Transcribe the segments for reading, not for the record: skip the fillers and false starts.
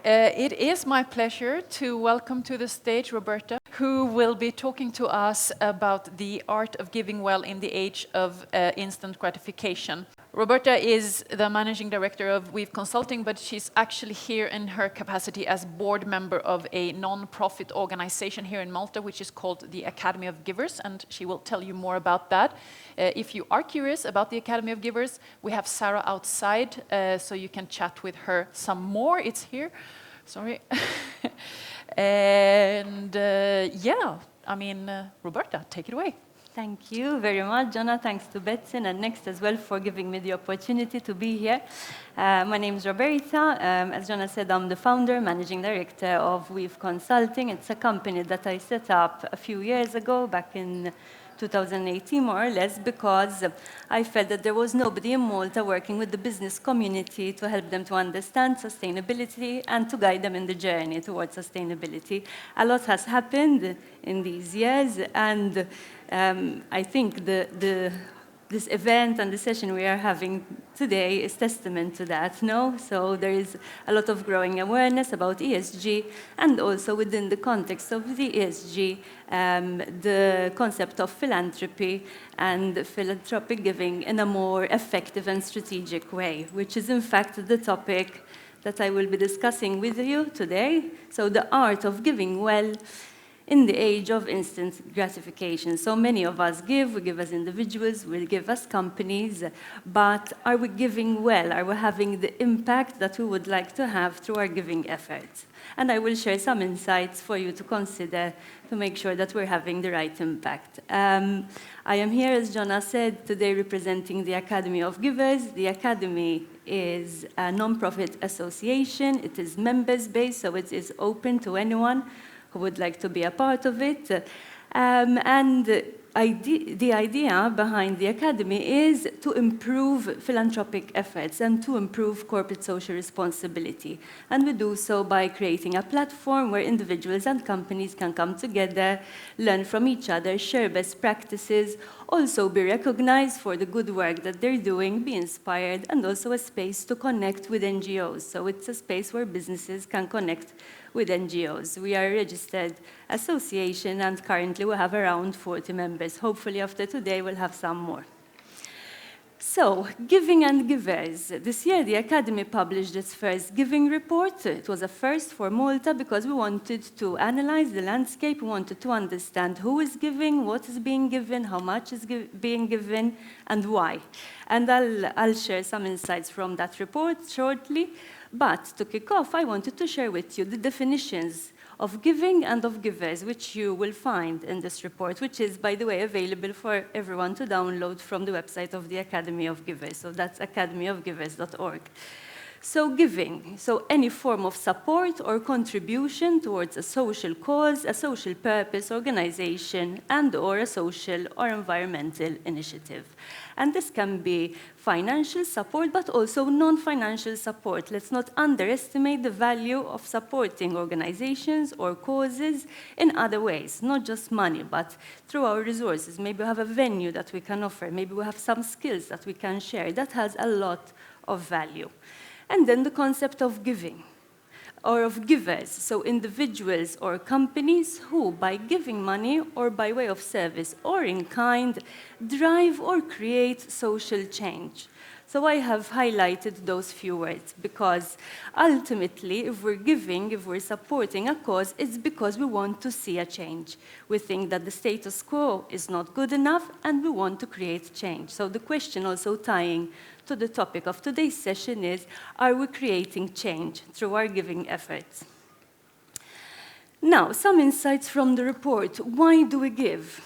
It is my pleasure to welcome to the stage Roberta, who will be talking to us about the art of giving well in the age of instant gratification. Roberta is the managing director of Weave Consulting, but she's actually here in her capacity as board member of a non-profit organization here in Malta, which is called the Academy of Givers, and she will tell you more about that. If you are curious about the Academy of Givers, we have Sarah outside, so you can chat with her some more. It's here. Sorry. Roberta, take it away. Thank you very much, Jonah. Thanks to Betsy and Next as well for giving me the opportunity to be here. My name is Roberta. As Jonah said, I'm the founder, managing director of Weave Consulting. It's a company that I set up a few years ago, back in 2018, more or less, because I felt that there was nobody in Malta working with the business community to help them to understand sustainability and to guide them in the journey towards sustainability. A lot has happened in these years, and I think this event and the session we are having today is testament to that, no? So there is a lot of growing awareness about ESG, and also within the context of the ESG, the concept of philanthropy and philanthropic giving in a more effective and strategic way, which is in fact the topic that I will be discussing with you today. So the art of giving well in the age of instant gratification. So many of us give, we give as individuals, we give as companies, but are we giving well? Are we having the impact that we would like to have through our giving efforts? And I will share some insights for you to consider to make sure that we're having the right impact. I am here, as Jonah said, today representing the Academy of Givers. The Academy is a non-profit association. It is members-based, so it is open to anyone who would like to be a part of it. The idea behind the Academy is to improve philanthropic efforts and to improve corporate social responsibility. And we do so by creating a platform where individuals and companies can come together, learn from each other, share best practices, also be recognized for the good work that they're doing, be inspired, and also a space to connect with NGOs. So it's a space where businesses can connect with NGOs. We are a registered association, and currently we have around 40 members. Hopefully after today we'll have some more. So, giving and givers. This year the Academy published its first giving report. It was a first for Malta because we wanted to analyze the landscape, we wanted to understand who is giving, what is being given, how much is being given, and why. And I'll share some insights from that report shortly. But to kick off, I wanted to share with you the definitions of giving and of givers, which you will find in this report, which is, by the way, available for everyone to download from the website of the Academy of Givers. So that's academyofgivers.org. So giving, so any form of support or contribution towards a social cause, a social purpose, organization, and/or a social or environmental initiative. And this can be financial support, but also non-financial support. Let's not underestimate the value of supporting organizations or causes in other ways, not just money, but through our resources. Maybe we have a venue that we can offer. Maybe we have some skills that we can share. That has a lot of value. And then the concept of giving, or of givers, so individuals or companies who, by giving money or by way of service or in kind, drive or create social change. So I have highlighted those few words because ultimately, if we're giving, if we're supporting a cause, it's because we want to see a change. We think that the status quo is not good enough and we want to create change. So the question also tying to the topic of today's session is, are we creating change through our giving efforts? Now, some insights from the report. Why do we give?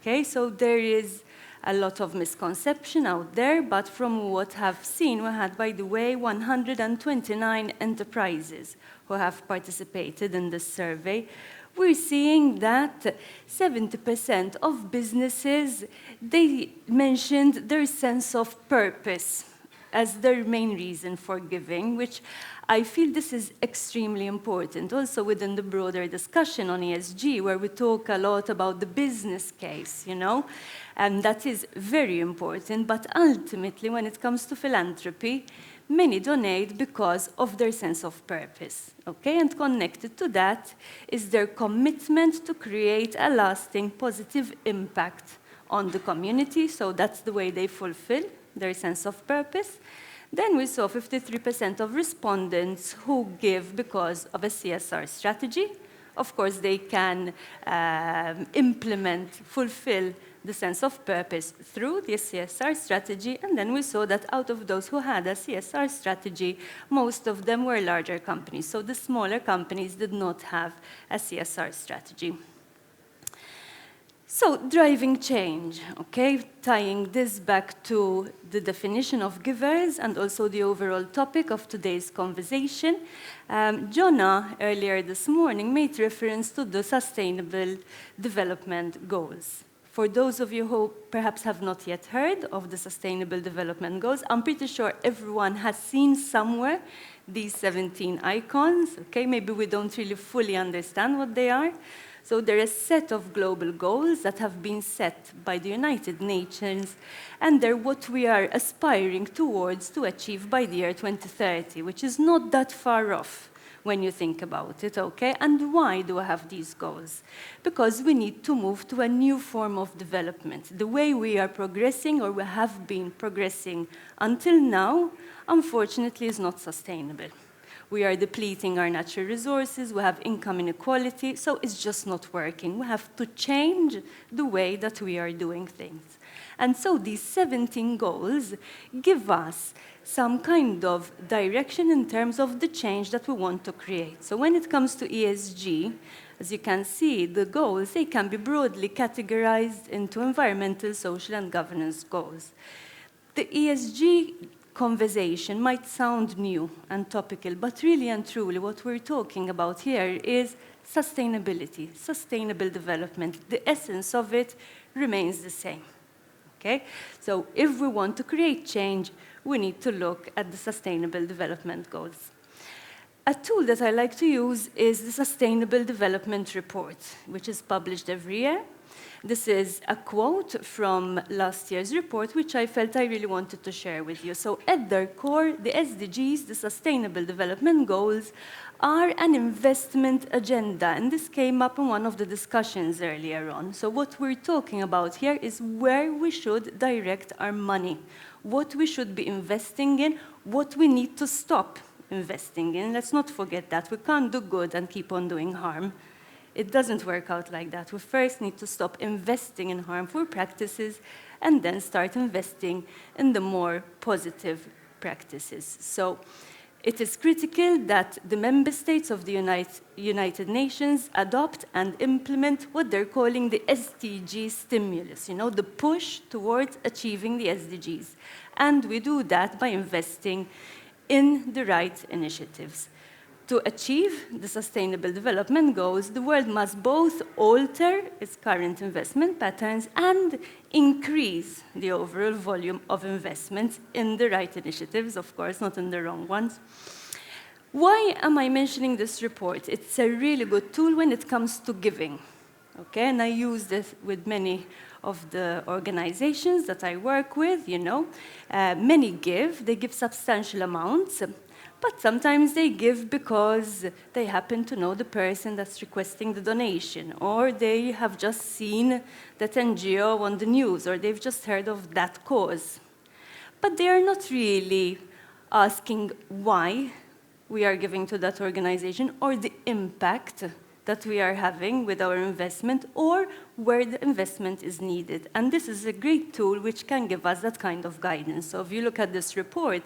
Okay, so there is a lot of misconception out there, but from what I've seen, we had, by the way, 129 enterprises who have participated in this survey. We're seeing that 70% of businesses, they mentioned their sense of purpose as their main reason for giving, which I feel this is extremely important. Also within the broader discussion on ESG, where we talk a lot about the business case, and that is very important. But ultimately, when it comes to philanthropy, many donate because of their sense of purpose, okay? And connected to that is their commitment to create a lasting positive impact on the community, so that's the way they fulfill their sense of purpose. Then we saw 53% of respondents who give because of a CSR strategy. Of course, they can fulfill the sense of purpose through the CSR strategy, and then we saw that out of those who had a CSR strategy, most of them were larger companies. So the smaller companies did not have a CSR strategy. So driving change, okay, tying this back to the definition of givers and also the overall topic of today's conversation, Jonah earlier this morning made reference to the Sustainable Development Goals. For those of you who perhaps have not yet heard of the Sustainable Development Goals, I'm pretty sure everyone has seen somewhere these 17 icons, okay? Maybe we don't really fully understand what they are. So there are a set of global goals that have been set by the United Nations, and they're what we are aspiring towards to achieve by the year 2030, which is not that far off when you think about it, okay? And why do I have these goals? Because we need to move to a new form of development. The way we are progressing, or we have been progressing until now, unfortunately is not sustainable. We are depleting our natural resources, we have income inequality, so it's just not working. We have to change the way that we are doing things. And so these 17 goals give us some kind of direction in terms of the change that we want to create. So when it comes to ESG, as you can see, the goals, they can be broadly categorized into environmental, social, and governance goals. The ESG conversation might sound new and topical, but really and truly what we're talking about here is sustainability, sustainable development. The essence of it remains the same. Okay? So if we want to create change, we need to look at the Sustainable Development Goals. A tool that I like to use is the Sustainable Development Report, which is published every year. This is a quote from last year's report, which I felt I really wanted to share with you. So at their core, the SDGs, the Sustainable Development Goals, are an investment agenda, and this came up in one of the discussions earlier on. So what we're talking about here is where we should direct our money, what we should be investing in, what we need to stop investing in. Let's not forget that. We can't do good and keep on doing harm. It doesn't work out like that. We first need to stop investing in harmful practices and then start investing in the more positive practices. So it is critical that the member states of the United Nations adopt and implement what they're calling the SDG stimulus, the push towards achieving the SDGs. And we do that by investing in the right initiatives. To achieve the Sustainable Development Goals, the world must both alter its current investment patterns and increase the overall volume of investments in the right initiatives, of course, not in the wrong ones. Why am I mentioning this report? It's a really good tool when it comes to giving, okay? And I use this with many of the organizations that I work with, Many give, they give substantial amounts, but sometimes they give because they happen to know the person that's requesting the donation, or they have just seen that NGO on the news, or they've just heard of that cause. But they are not really asking why we are giving to that organization, or the impact that we are having with our investment, or where the investment is needed. And this is a great tool which can give us that kind of guidance. So if you look at this report,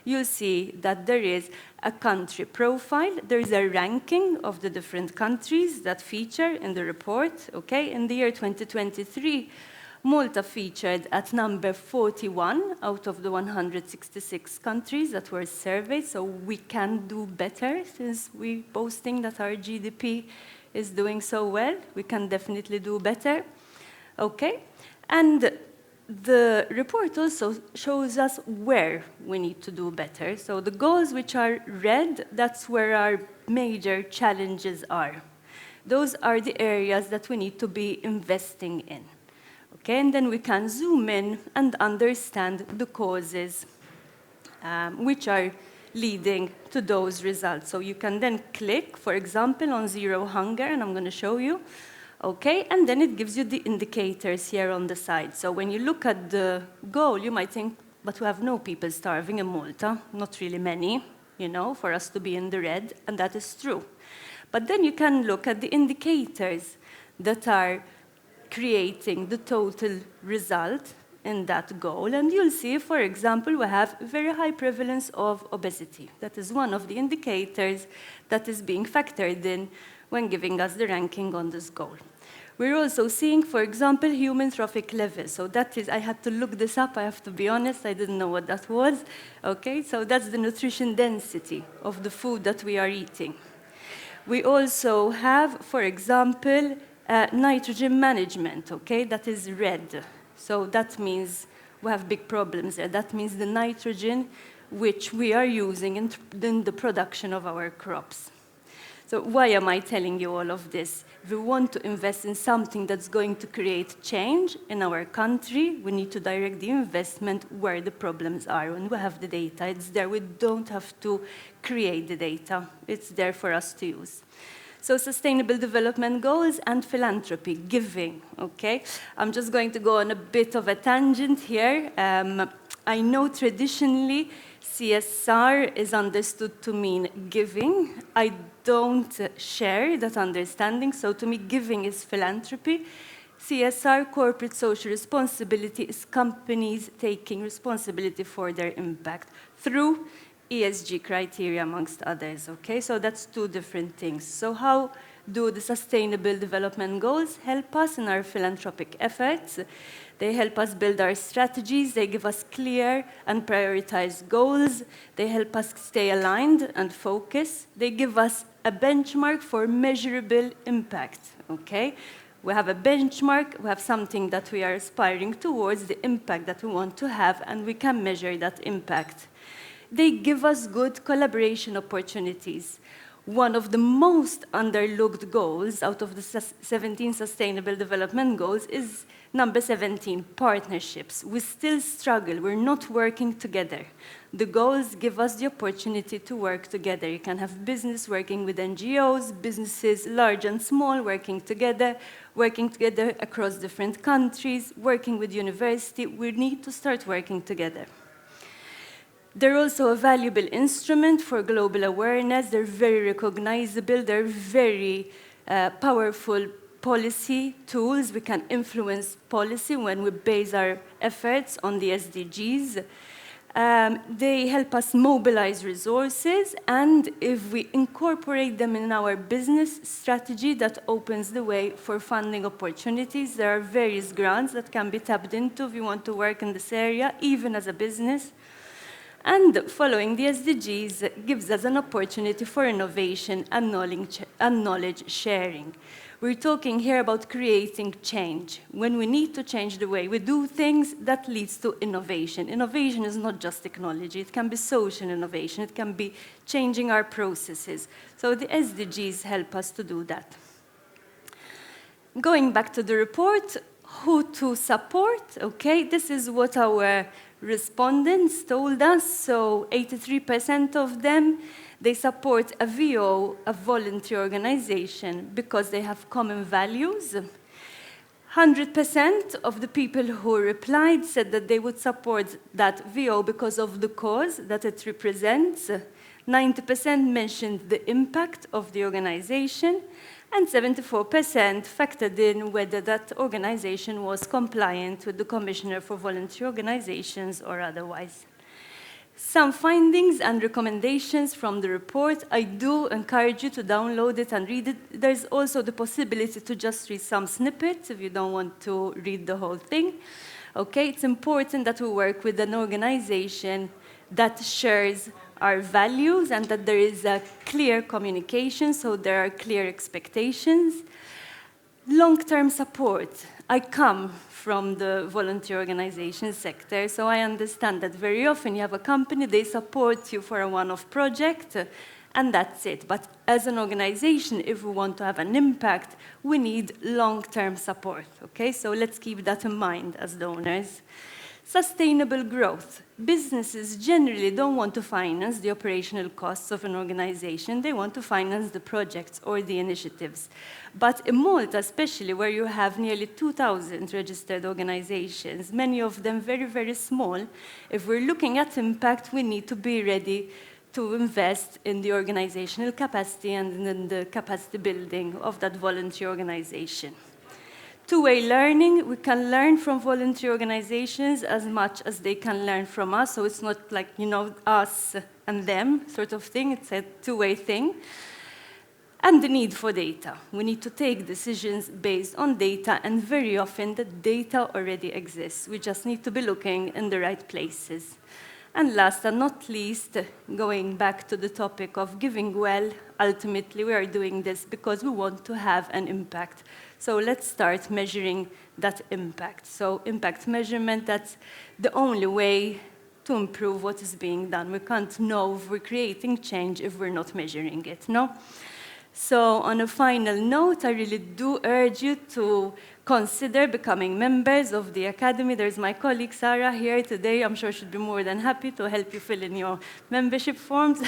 you'll see that there is a country profile. There is a ranking of the different countries that feature in the report. Okay? In the year 2023, Malta featured at number 41 out of the 166 countries that were surveyed, so we can do better since we're boasting that our GDP is doing so well. We can definitely do better. Okay? And the report also shows us where we need to do better. So the goals which are red, that's where our major challenges are. Those are the areas that we need to be investing in. Okay, and then we can zoom in and understand the causes which are leading to those results. So you can then click, for example, on zero hunger, and I'm going to show you. Okay, and then it gives you the indicators here on the side. So when you look at the goal, you might think, but we have no people starving in Malta, not really many, for us to be in the red, and that is true. But then you can look at the indicators that are creating the total result in that goal, and you'll see, for example, we have very high prevalence of obesity. That is one of the indicators that is being factored in when giving us the ranking on this goal. We're also seeing, for example, human trophic levels. So that is, I had to look this up, I have to be honest, I didn't know what that was. Okay, so that's the nutrition density of the food that we are eating. We also have, for example, nitrogen management, okay, that is red. So that means we have big problems there. That means the nitrogen which we are using in the production of our crops. So why am I telling you all of this? If we want to invest in something that's going to create change in our country, we need to direct the investment where the problems are. When we have the data, it's there. We don't have to create the data. It's there for us to use. So sustainable development goals and philanthropy, giving, okay? I'm just going to go on a bit of a tangent here. I know traditionally CSR is understood to mean giving. I don't share that understanding, so to me giving is philanthropy. CSR, corporate social responsibility, is companies taking responsibility for their impact through ESG criteria, amongst others, okay? So that's two different things. So how do the Sustainable Development Goals help us in our philanthropic efforts? They help us build our strategies. They give us clear and prioritized goals. They help us stay aligned and focus. They give us a benchmark for measurable impact, okay? We have a benchmark, we have something that we are aspiring towards, the impact that we want to have, and we can measure that impact. They give us good collaboration opportunities. One of the most underlooked goals out of the 17 Sustainable Development Goals is number 17, partnerships. We still struggle, we're not working together. The goals give us the opportunity to work together. You can have business working with NGOs, businesses large and small working together across different countries, working with university. We need to start working together. They're also a valuable instrument for global awareness. They're very recognizable. They're very powerful policy tools. We can influence policy when we base our efforts on the SDGs. They help us mobilize resources, and if we incorporate them in our business strategy, that opens the way for funding opportunities. There are various grants that can be tapped into if you want to work in this area, even as a business. And following the SDGs gives us an opportunity for innovation and knowledge sharing. We're talking here about creating change. When we need to change the way we do things, that leads to innovation. Innovation is not just technology. It can be social innovation. It can be changing our processes. So the SDGs help us to do that. Going back to the report, who to support? Okay, this is what our respondents told us. So 83% of them, they support a VO, a voluntary organization, because they have common values. 100% of the people who replied said that they would support that VO because of the cause that it represents. 90% mentioned the impact of the organization, and 74% factored in whether that organization was compliant with the Commissioner for Voluntary Organizations or otherwise. Some findings and recommendations from the report. I do encourage you to download it and read it. There's also the possibility to just read some snippets if you don't want to read the whole thing. Okay, it's important that we work with an organization that shares our values and that there is a clear communication, so there are clear expectations. Long-term support. I come from the voluntary organization sector, so I understand that very often you have a company, they support you for a one-off project, and that's it. But as an organization, if we want to have an impact, we need long-term support, okay? So let's keep that in mind as donors. Sustainable growth. Businesses generally don't want to finance the operational costs of an organization. They want to finance the projects or the initiatives. But in Malta, especially where you have nearly 2,000 registered organizations, many of them very, very small, if we're looking at impact, we need to be ready to invest in the organizational capacity and in the capacity building of that voluntary organization. Two-way learning, we can learn from voluntary organizations as much as they can learn from us, so it's not like, us and them sort of thing, it's a two-way thing. And the need for data. We need to take decisions based on data, and very often the data already exists. We just need to be looking in the right places. And last and not least, going back to the topic of giving well, ultimately we are doing this because we want to have an impact. So let's start measuring that impact. So impact measurement, that's the only way to improve what is being done. We can't know if we're creating change if we're not measuring it, no? So on a final note, I really do urge you to consider becoming members of the Academy. There's my colleague Sarah here today. I'm sure she'd be more than happy to help you fill in your membership forms.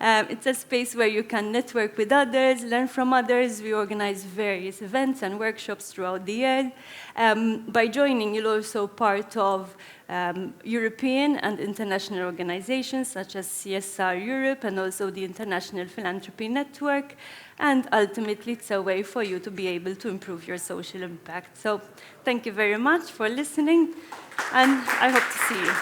It's a space where you can network with others, learn from others. We organize various events and workshops throughout the year. By joining, you'll also part of European and international organizations such as CSR Europe and also the International Philanthropy Network. And ultimately, it's a way for you to be able to improve your social impact. So thank you very much for listening, and I hope to see you.